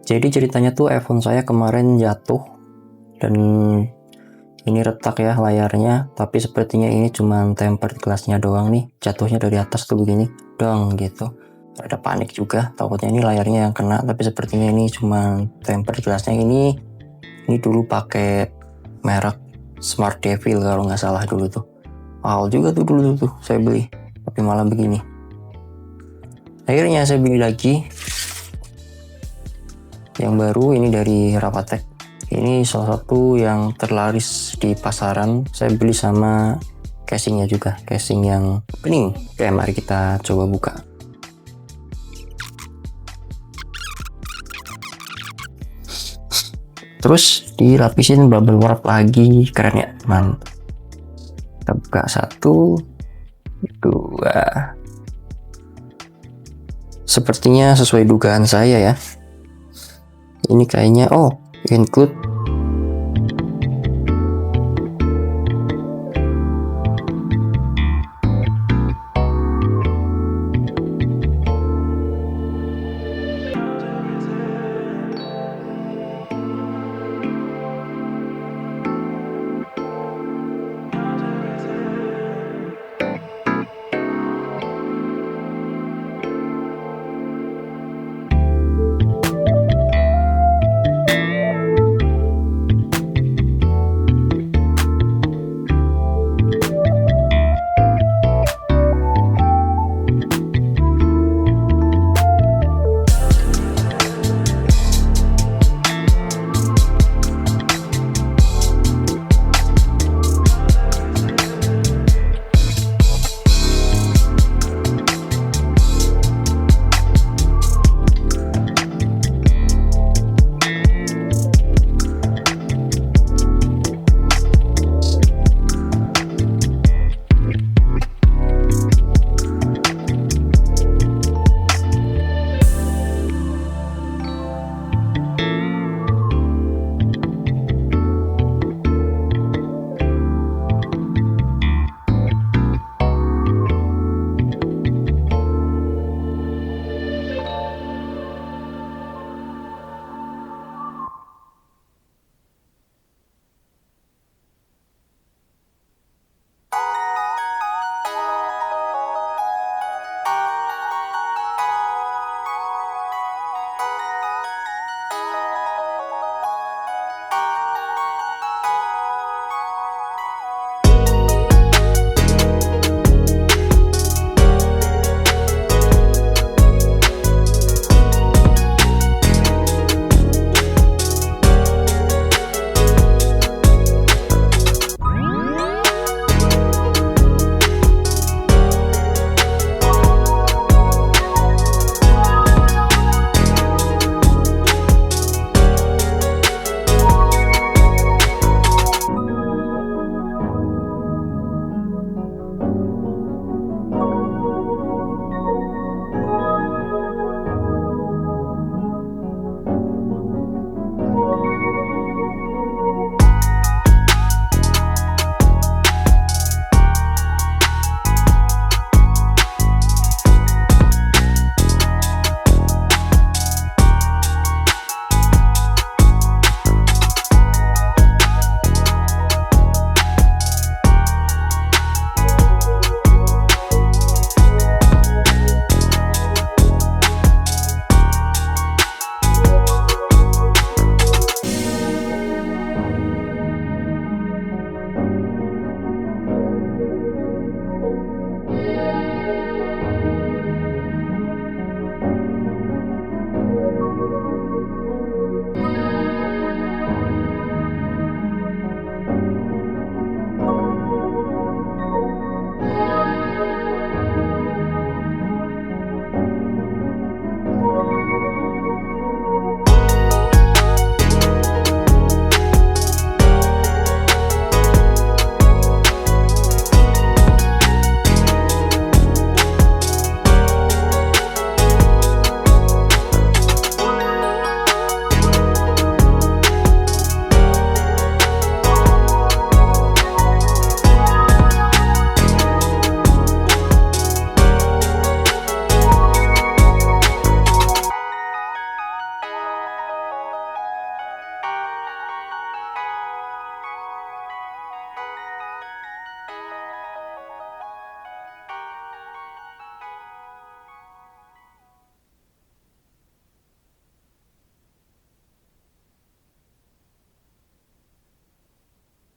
Jadi ceritanya tuh iPhone saya kemarin jatuh dan ini retak ya layarnya, tapi sepertinya ini cuma tempered glassnya doang nih, jatuhnya dari atas tuh begini dong gitu. Ada panik juga, takutnya ini layarnya yang kena, tapi sepertinya ini cuma tempered glassnya. Ini dulu pakai merek Smart Devil kalau nggak salah dulu tuh. Mahal juga tuh dulu tuh saya beli, tapi malah begini. Akhirnya saya beli lagi yang baru, ini dari Rapatech. Ini salah satu yang terlaris di pasaran. Saya beli sama casingnya juga, casing yang bening. Oke, mari kita coba buka. Terus dilapisin bubble wrap lagi, keren ya, mantap. Kita buka 1, 2. Sepertinya sesuai dugaan saya ya. Ini kayaknya include